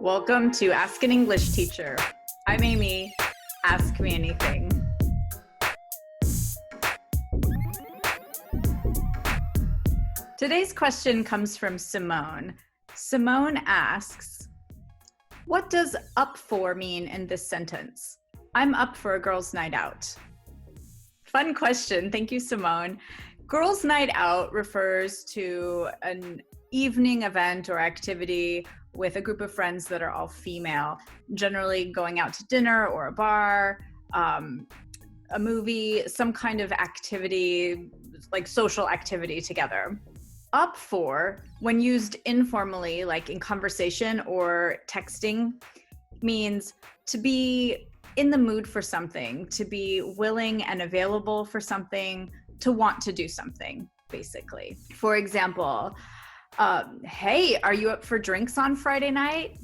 Welcome to Ask an English Teacher. I'm Amy. Ask me anything. Today's question comes from Simone. Simone asks, what does up for mean in this sentence? I'm up for a girls' night out. Fun question. Thank you, Simone. Girls' night out refers to an evening event or activity with a group of friends that are all female, generally going out to dinner or a bar, a movie, some kind of activity, like social activity together. Up for, when used informally, like in conversation or texting, means to be in the mood for something, to be willing and available for something, to want to do something, basically. For example, hey, are you up for drinks on Friday night?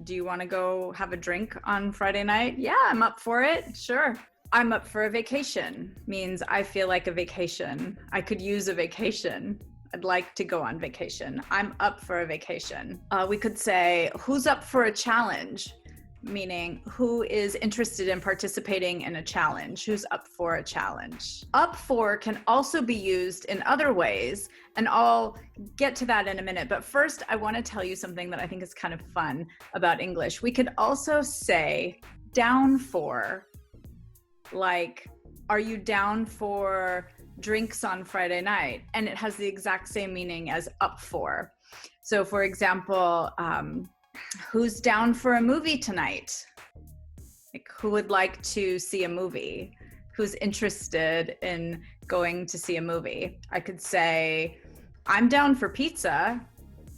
Do you want to go have a drink on Friday night? Yeah, I'm up for it. Sure. I'm up for a vacation means I feel like a vacation. I could use a vacation. I'd like to go on vacation. I'm up for a vacation. We could say, who's up for a challenge? Meaning who is interested in participating in a challenge, who's up for a challenge. Up for can also be used in other ways, and I'll get to that in a minute. But first, I want to tell you something that I think is kind of fun about English. We could also say down for, like, are you down for drinks on Friday night? And it has the exact same meaning as up for. So for example, who's down for a movie tonight? Like, who would like to see a movie? Who's interested in going to see a movie? I could say, I'm down for pizza,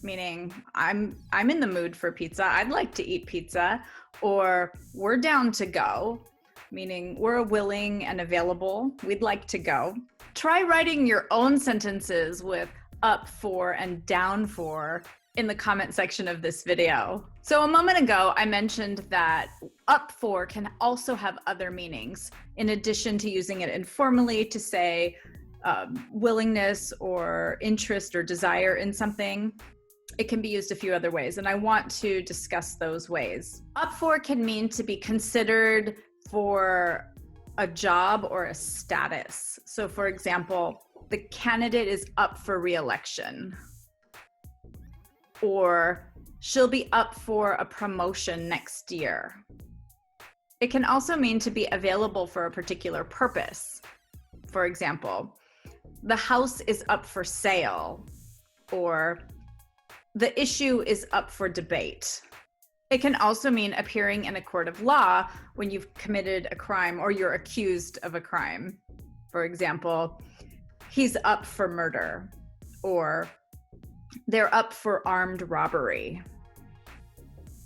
meaning I'm in the mood for pizza. I'd like to eat pizza. Or we're down to go, meaning we're willing and available. We'd like to go. Try writing your own sentences with up for and down for in the comment section of this video. So a moment ago, I mentioned that up for can also have other meanings. In addition to using it informally to say willingness or interest or desire in something, it can be used a few other ways, and I want to discuss those ways. Up for can mean to be considered for a job or a status. So for example, the candidate is up for re-election. Or she'll be up for a promotion next year. It can also mean to be available for a particular purpose. For example, the house is up for sale, or the issue is up for debate. It can also mean appearing in a court of law when you've committed a crime or you're accused of a crime. For example, he's up for murder, or they're up for armed robbery.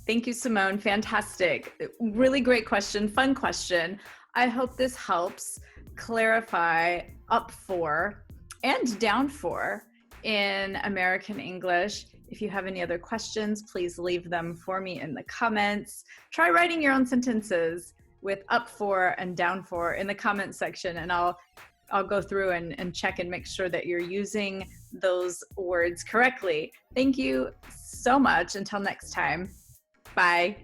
Thank you, Simone. Fantastic. Really great question. Fun question. I hope this helps clarify up for and down for in American English. If you have any other questions, please leave them for me in the comments. Try writing your own sentences with up for and down for in the comment section, and I'll go through and check and make sure that you're using those words correctly. Thank you so much. Until next time. Bye.